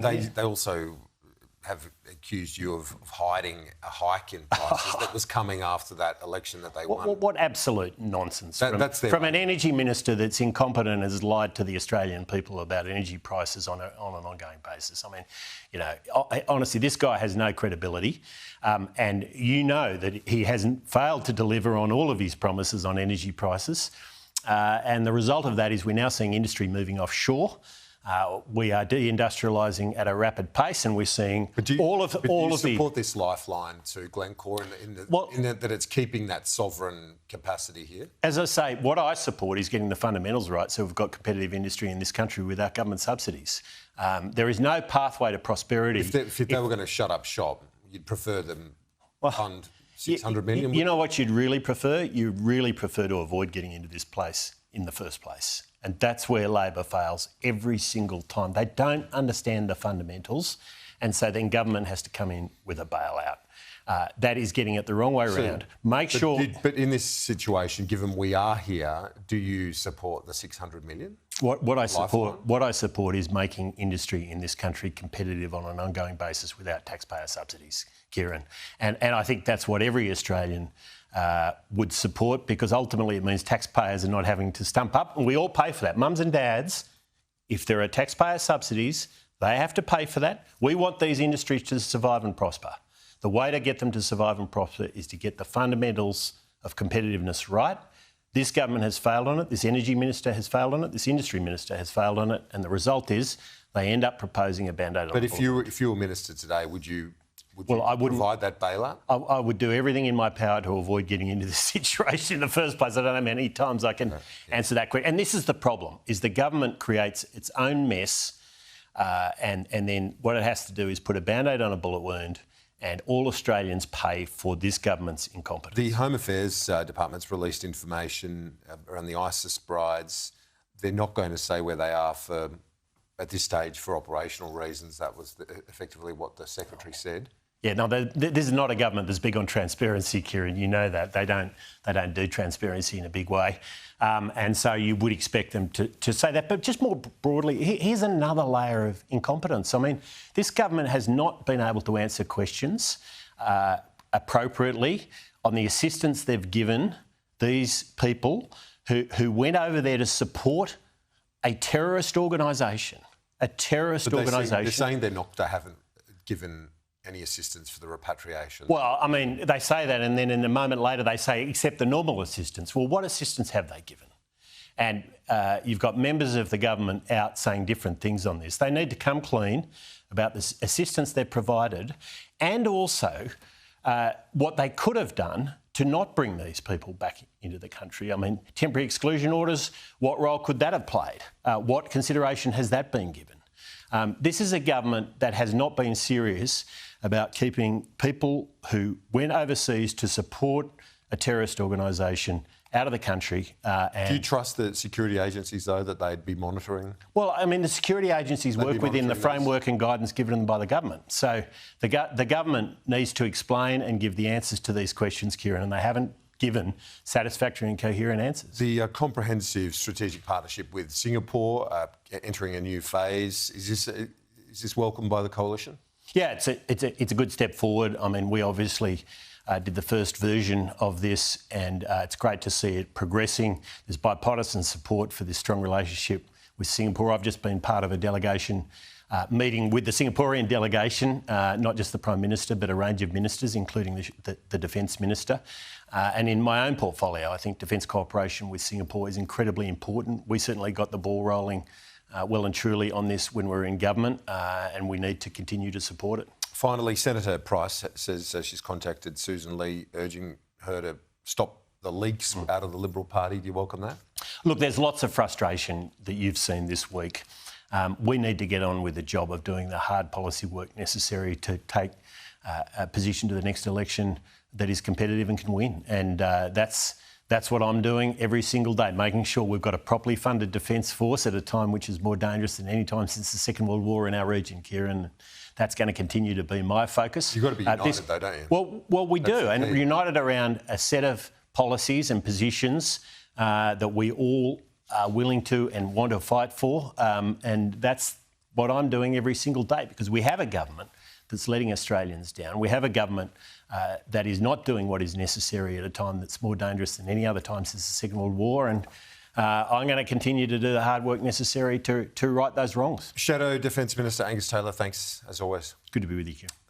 They also have accused you of hiding a hike in prices that was coming after that election that they won. What absolute nonsense from an energy minister that's incompetent and has lied to the Australian people about energy prices on an ongoing basis. I mean, honestly, this guy has no credibility, and you know that he hasn't failed to deliver on all of his promises on energy prices, and the result of that is we're now seeing industry moving offshore. We are deindustrialising at a rapid pace, and we're seeing do you support this lifeline to Glencore in that it's keeping that sovereign capacity here? As I say, what I support is getting the fundamentals right so we've got competitive industry in this country without government subsidies. There is no pathway to prosperity. If they were going to shut up shop, you'd prefer them fund 600 million? You know what you'd really prefer? You'd really prefer to avoid getting into this place in the first place. And that's where Labor fails every single time. They don't understand the fundamentals, and so then government has to come in with a bailout. That is getting it the wrong way around. But in this situation, given we are here, do you support the 600 million? What I support is making industry in this country competitive on an ongoing basis without taxpayer subsidies, Kieran. And I think that's what every Australian would support, because ultimately it means taxpayers are not having to stump up, and we all pay for that. Mums and dads, if there are taxpayer subsidies, they have to pay for that. We want these industries to survive and prosper. The way to get them to survive and prosper is to get the fundamentals of competitiveness right. This government has failed on it, this energy minister has failed on it, this industry minister has failed on it, and the result is they end up proposing a band-aid on it. But if you were minister today, would you provide that bailout? I would do everything in my power to avoid getting into this situation in the first place. I don't know how many times I can answer that question. And this is the problem, is the government creates its own mess, and then what it has to do is put a band-aid on a bullet wound, and all Australians pay for this government's incompetence. The Home Affairs Department's released information around the ISIS brides. They're not going to say where they are at this stage for operational reasons. That was effectively what the Secretary said. Yeah, no, this is not a government that's big on transparency, Kieran. You know that. They don't do transparency in a big way. And so you would expect them to say that. But just more broadly, here's another layer of incompetence. I mean, this government has not been able to answer questions appropriately on the assistance they've given these people who went over there to support a terrorist organisation. A terrorist organisation. They're saying they haven't given any assistance for the repatriation. Well, I mean, they say that, and then in a moment later they say, except the normal assistance. Well, what assistance have they given? And you've got members of the government out saying different things on this. They need to come clean about the assistance they've provided, and also what they could have done to not bring these people back into the country. I mean, temporary exclusion orders, what role could that have played? What consideration has that been given? This is a government that has not been serious about keeping people who went overseas to support a terrorist organisation out of the country. Do you trust the security agencies, though, that they'd be monitoring? Well, I mean, the security agencies work within the framework and guidance given them by the government. So the government needs to explain and give the answers to these questions, Kieran, and they haven't given satisfactory and coherent answers. The comprehensive strategic partnership with Singapore entering a new phase, is this welcomed by the coalition? Yeah, it's a good step forward. I mean, we obviously did the first version of this, and it's great to see it progressing. There's bipartisan support for this strong relationship with Singapore. I've just been part of a delegation meeting with the Singaporean delegation, not just the Prime Minister, but a range of ministers, including the Defence Minister. And in my own portfolio, I think defence cooperation with Singapore is incredibly important. We certainly got the ball rolling well and truly on this when we were in government, and we need to continue to support it. Finally, Senator Price says she's contacted Susan Lee, urging her to stop the leaks out of the Liberal Party. Do you welcome that? Look, there's lots of frustration that you've seen this week. We need to get on with the job of doing the hard policy work necessary to take a position to the next election that is competitive and can win. And that's what I'm doing every single day, making sure we've got a properly funded defence force at a time which is more dangerous than any time since the Second World War in our region, Kieran. That's going to continue to be my focus. You've got to be united though, don't you? Well, we do, and we're united around a set of policies and positions that we all are willing to and want to fight for, and that's what I'm doing every single day, because we have a government that's letting Australians down. We have a government that is not doing what is necessary at a time that's more dangerous than any other time since the Second World War. And I'm going to continue to do the hard work necessary to right those wrongs. Shadow Defence Minister Angus Taylor, thanks as always. Good to be with you, Q.